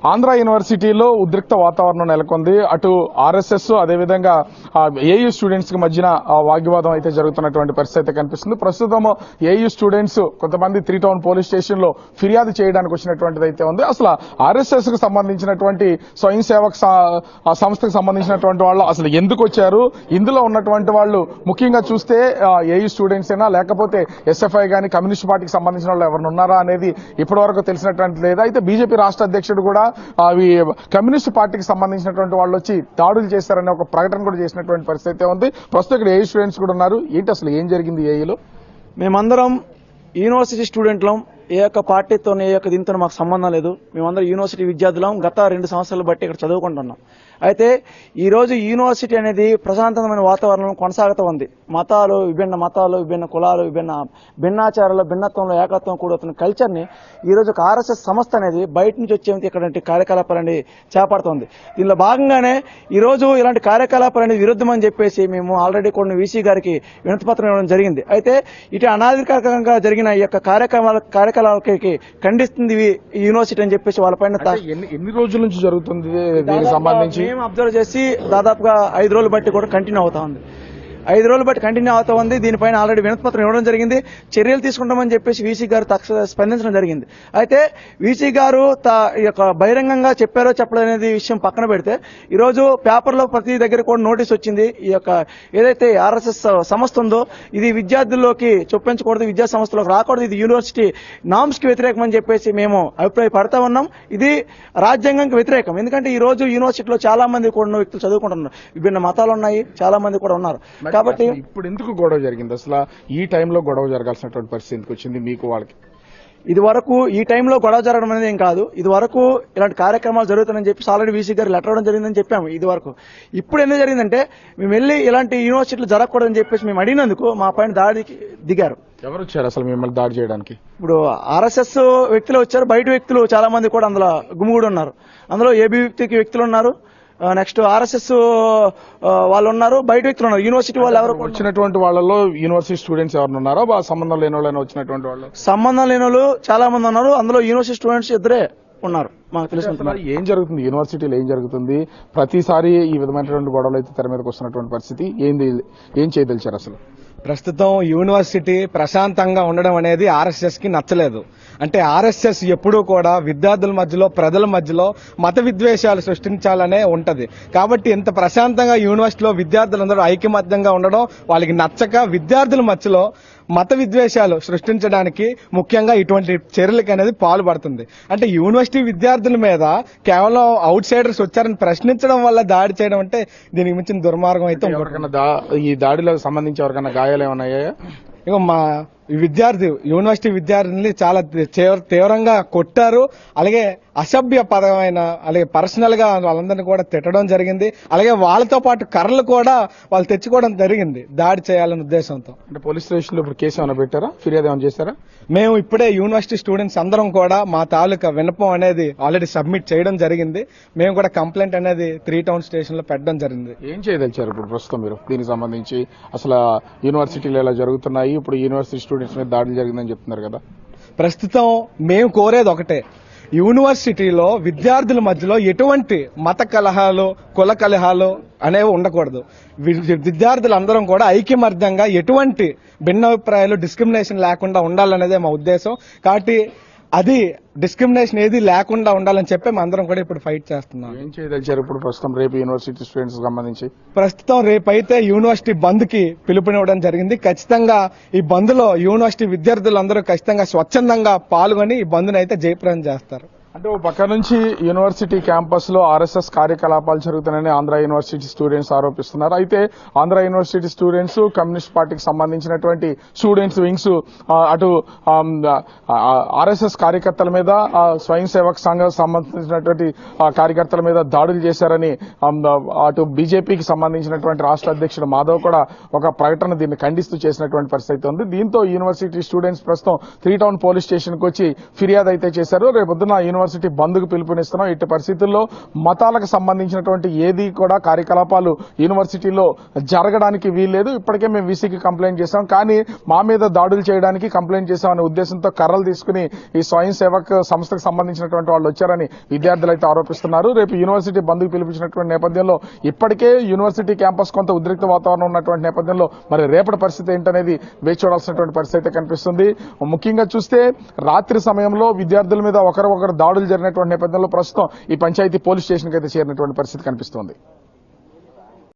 ఆంధ్ర యూనివర్సిటీలో ఉద్రిక్త వాతావరణం నెలకొంది. అటు ఆర్ఎస్ఎస్ అదేవిధంగా ఏయూ స్టూడెంట్స్ కి మధ్యన వాగ్వివాదం అయితే జరుగుతున్నటువంటి పరిస్థితి అయితే కనిపిస్తుంది. ప్రస్తుతం ఏయూ స్టూడెంట్స్ కొంతమంది 3 టౌన్ పోలీస్ స్టేషన్ లో ఫిర్యాదు చేయడానికి వచ్చినటువంటిది అయితే ఉంది. అసలు ఆర్ఎస్ఎస్ కు సంబంధించినటువంటి స్వయం సేవక్ సంస్థకు సంబంధించినటువంటి వాళ్ళు అసలు ఎందుకు వచ్చారు, ఇందులో ఉన్నటువంటి వాళ్ళు ముఖ్యంగా చూస్తే ఏయూ స్టూడెంట్స్ అయినా లేకపోతే ఎస్ఎఫ్ఐ గానీ కమ్యూనిస్ట్ పార్టీకి సంబంధించిన వాళ్ళు ఎవరు ఉన్నారా అనేది ఇప్పటివరకు తెలిసినటువంటి లేదు. అయితే బీజేపీ రాష్ట్ర అధ్యక్షుడు కూడా అవి కమ్యూనిస్ట్ పార్టీకి సంబంధించినటువంటి వాళ్ళు వచ్చి దాడులు చేశారనే ఒక ప్రకటన కూడా చేసినటువంటి పరిస్థితి ఉంది. ప్రస్తుతం ఇక్కడ ఏయూ స్టూడెంట్స్ కూడా ఉన్నారు. ఏంటి అసలు ఏం జరిగింది ఏయూలో? మేమందరం యూనివర్సిటీ స్టూడెంట్లం. ఏ యొక్క పార్టీతో ఏ యొక్క దీంతో మాకు సంబంధం లేదు. మేమందరం యూనివర్సిటీ విద్యార్థులం. గత 2 సంవత్సరాలు బట్టి ఇక్కడ చదువుకుంటున్నాం. అయితే ఈరోజు యూనివర్సిటీ అనేది ప్రశాంతమైన వాతావరణం కొనసాగుతూ ఉంది. విభిన్న మతాలు, విభిన్న కులాలు, భిన్నాచారాలు, భిన్నత్వంలో ఏకత్వం కూడుతున్న కల్చర్ని ఈరోజు ఒక ఆర్ఎస్ఎస్ సంస్థ అనేది బయట నుంచి వచ్చేందుకు ఇక్కడ కార్యకలాపాలని చేపడుతోంది. దీనిలో భాగంగానే ఈరోజు ఇలాంటి కార్యకలాపాలని విరుద్ధమని చెప్పేసి మేము ఆల్రెడీ కొన్ని వీసీ గారికి వినతిపత్రం ఇవ్వడం జరిగింది. అయితే ఇటు అనాధికారికంగా జరిగిన ఈ యొక్క కార్యకలాపాలకి ఖండిస్తుంది యూనివర్సిటీ అని చెప్పేసి వాళ్ళపైన ఎన్ని రోజుల నుంచి జరుగుతుంది దీనికి సంబంధించి మేము అబ్జర్వ్ చేసి దాదాపుగా 5 రోజులు బట్టి కూడా కంటిన్యూ అవుతా ఉంది. 5 రోజులు బట్టి కంటిన్యూ అవుతా ఉంది. దీనిపైన ఆల్రెడీ వినతిపత్రం ఇవ్వడం జరిగింది. చర్యలు తీసుకుంటామని చెప్పేసి వీసీ గారు స్పందించడం జరిగింది. అయితే వీసీ గారు బహిరంగంగా చెప్పారో చెప్పలేదనేది విషయం పక్కన పెడితే ఈరోజు పేపర్లో ప్రతి దగ్గర కూడా నోటీస్ వచ్చింది. ఈ యొక్క ఏదైతే ఆర్ఎస్ఎస్ సంస్థ ఉందో ఇది విద్యార్థుల్లోకి చొప్పించకూడదు, విద్యా సంస్థలోకి రాకూడదు, ఇది యూనివర్సిటీ నామ్స్ కి వ్యతిరేకం అని చెప్పేసి మేము అభిప్రాయపడతా ఉన్నాం. ఇది రాజ్యాంగానికి వ్యతిరేకం. ఎందుకంటే ఈ రోజు యూనివర్సిటీలో చాలా మంది కూడా వ్యక్తులు చదువుకుంటున్నారు. విభిన్న మతాలు ఉన్నాయి, చాలా మంది కూడా ఉన్నారు. కాబట్టి ఇప్పుడు ఎందుకు గొడవ జరిగింది? అసలు ఈ టైంలో గొడవ జరగాల్సినటువంటి పరిస్థితి ఎందుకు వచ్చింది మీకు వాళ్ళకి? ఇది వరకు ఈ టైంలో గొడవ జరగడం అనేది ఏం కాదు. ఇది వరకు ఇలాంటి కార్యక్రమాలు జరుగుతాయని చెప్పి ఆల్రెడీ వీసీ గారు లెటర్ ఇవ్వడం జరిగిందని చెప్పాము. ఇది వరకు ఇప్పుడు ఎందుకు జరిగిందంటే మేము వెళ్ళి ఇలాంటి యూనివర్సిటీలు జరగకూడదని చెప్పేసి మేము అడిగినందుకు మా పైన దాడికి దిగారు. ఎవరు వచ్చారు అసలు మిమ్మల్ని దాడి చేయడానికి? ఇప్పుడు ఆర్ఎస్ఎస్ వ్యక్తులు వచ్చారు, బయట వ్యక్తులు చాలా మంది కూడా అందులో గుమిగూడి ఉన్నారు. అందులో ఏబీ వ్యక్తులు ఉన్నారు, నెక్స్ట్ ఆర్ఎస్ఎస్ వాళ్ళు ఉన్నారు, బయట వ్యక్తులు ఉన్నారు. యూనివర్సిటీ వాళ్ళు ఎవరు వచ్చినటువంటి వాళ్ళలో యూనివర్సిటీ స్టూడెంట్స్ ఎవరు ఉన్నారో సంబంధం లేని వాళ్ళు వచ్చినటువంటి వాళ్ళు? సంబంధం లేని వాళ్ళు చాలా మంది ఉన్నారు. అందులో యూనివర్సిటీ స్టూడెంట్స్ ఇద్దరే ఉన్నారు మాకు తెలుసుకుంటున్నారు. ఏం జరుగుతుంది యూనివర్సిటీలో? ఏం జరుగుతుంది? ప్రతిసారి ఈ విధమైనటువంటి గొడవలు అయితే తెర మీదకి వస్తున్నటువంటి పరిస్థితి ఏం చేయదలిచారు అసలు? ప్రస్తుతం యూనివర్సిటీ ప్రశాంతంగా ఉండడం అనేది ఆర్ఎస్ఎస్ కి నచ్చలేదు. అంటే ఆర్ఎస్ఎస్ ఎప్పుడూ కూడా విద్యార్థుల మధ్యలో, ప్రజల మధ్యలో మత విద్వేషాలు సృష్టించాలనే ఉంటది. కాబట్టి ఇంత ప్రశాంతంగా యూనివర్సిటీలో విద్యార్థులందరూ ఐకమత్యంగా ఉండడం వాళ్ళకి నచ్చక విద్యార్థుల మధ్యలో మత విద్వేషాలు సృష్టించడానికి ముఖ్యంగా ఇటువంటి చర్యలకు అనేది పాల్పడుతుంది. అంటే యూనివర్సిటీ విద్యార్థుల మీద కేవలం అవుట్ సైడర్స్ వచ్చారని ప్రశ్నించడం వల్ల దాడి చేయడం అంటే దీనికి మించిన దుర్మార్గం అయితే ఈ దాడిలో సంబంధించి ఎవరికైనా గాయాలు ఏమైనా అయ్యాయా? ఇక మా యూనివర్సిటీ విద్యార్థుల్ని చాలా తీవ్రంగా కొట్టారు. అలాగే అసభ్య పదమైన అలాగే పర్సనల్ గా వాళ్ళందరినీ కూడా తిట్టడం జరిగింది. అలాగే వాళ్ళతో పాటు కర్రలు కూడా వాళ్ళు తెచ్చుకోవడం జరిగింది దాడి చేయాలనే ఉద్దేశంతో. అంటే పోలీస్ స్టేషన్ లో ఇప్పుడు కేసు ఏమైనా పెట్టారా? ఫిర్యాదు ఏమైనా చేశారా? మేము ఇప్పుడే యూనివర్సిటీ స్టూడెంట్స్ అందరం కూడా మా తాలూకా విన్నపం అనేది ఆల్రెడీ సబ్మిట్ చేయడం జరిగింది. మేము కూడా కంప్లైంట్ అనేది 3 టౌన్ స్టేషన్ లో పెట్టడం జరిగింది. ఏం చేయదలిచారు ఇప్పుడు ప్రస్తుతం మీరు దీనికి సంబంధించి? అసలు యూనివర్సిటీలు ఎలా జరుగుతున్నాయి, ఇప్పుడు యూనివర్సిటీ స్టూడెంట్స్ మీద దాడులు జరిగిందని చెప్తున్నారు కదా. ప్రస్తుతం మేము కోరేది ఒకటే, యూనివర్సిటీలో విద్యార్థుల మధ్యలో ఎటువంటి మత కలహాలు, కుల కలహాలు అనేవి ఉండకూడదు. విద్యార్థులందరం కూడా ఐక్యమత్యంగా ఎటువంటి భిన్నాభిప్రాయాలు, డిస్క్రిమినేషన్ లేకుండా ఉండాలనేదే మా ఉద్దేశం. కాబట్టి అది డిస్క్రిమినేషన్ ఏది లేకుండా ఉండాలని చెప్పి మేము అందరం కూడా ఇప్పుడు ఫైట్ చేస్తున్నాం. ఏం చేయదలిచారు ఇప్పుడు ప్రస్తుతం రేపు యూనివర్సిటీ స్టూడెంట్స్ సంబంధించి? ప్రస్తుతం రేపైతే యూనివర్సిటీ బంద్ కి పిలుపునివ్వడం జరిగింది. ఖచ్చితంగా ఈ బంద్ లో యూనివర్సిటీ విద్యార్థులందరూ ఖచ్చితంగా స్వచ్ఛందంగా పాల్గొని ఈ బంద్ ని అయితే జయప్రదం చేస్తారు. అంటే ఓ పక్క నుంచి యూనివర్సిటీ క్యాంపస్ లో ఆర్ఎస్ఎస్ కార్యకలాపాలు జరుగుతున్నాయని ఆంధ్ర యూనివర్సిటీ స్టూడెంట్స్ ఆరోపిస్తున్నారు. అయితే ఆంధ్ర యూనివర్సిటీ స్టూడెంట్స్ కమ్యూనిస్ట్ పార్టీకి సంబంధించినటువంటి స్టూడెంట్స్ వింగ్స్ అటు ఆర్ఎస్ఎస్ కార్యకర్తల మీద, స్వయం సేవక్ సంఘం సంబంధించినటువంటి కార్యకర్తల మీద దాడులు చేశారని అటు బీజేపీకి సంబంధించినటువంటి రాష్ట్ర అధ్యక్షుడు మాధవ్ కూడా ఒక ప్రకటన దీన్ని ఖండిస్తూ చేసినటువంటి పరిస్థితి ఉంది. దీంతో యూనివర్సిటీ స్టూడెంట్స్ ప్రస్తుతం 3 టౌన్ పోలీస్ స్టేషన్ కు వచ్చి ఫిర్యాదు అయితే చేశారు. రేపొద్దున యూనివర్సిటీ బంద్కు పిలుపునిస్తున్నాం. ఇట్టి పరిస్థితుల్లో మతాలకు సంబంధించినటువంటి ఏది కూడా కార్యకలాపాలు యూనివర్సిటీలో జరగడానికి వీల్లేదు. ఇప్పటికే మేము వీసీకి కంప్లైంట్ చేశాం, కానీ మా మీద దాడులు చేయడానికి కంప్లైంట్ చేశామనే ఉద్దేశంతో కర్రలు తీసుకుని ఈ స్వయం సేవక్ సంస్థకు సంబంధించినటువంటి వాళ్ళు వచ్చారని విద్యార్థులు అయితే ఆరోపిస్తున్నారు. రేపు యూనివర్సిటీ బంద్కు పిలిపించినటువంటి నేపథ్యంలో ఇప్పటికే యూనివర్సిటీ క్యాంపస్ కొంత ఉద్రిక్త వాతావరణం ఉన్నటువంటి నేపథ్యంలో మరి రేపటి పరిస్థితి ఏంటనేది వేచి చూడాల్సినటువంటి పరిస్థితి అయితే కనిపిస్తుంది. ముఖ్యంగా చూస్తే రాత్రి సమయంలో విద్యార్థుల మీద ఒకరు దాడులు జరిగినటువంటి నేపథ్యంలో ప్రస్తుతం ఈ పంచాయతీ పోలీస్ స్టేషన్కి అయితే చేరినటువంటి పరిస్థితి కనిపిస్తోంది.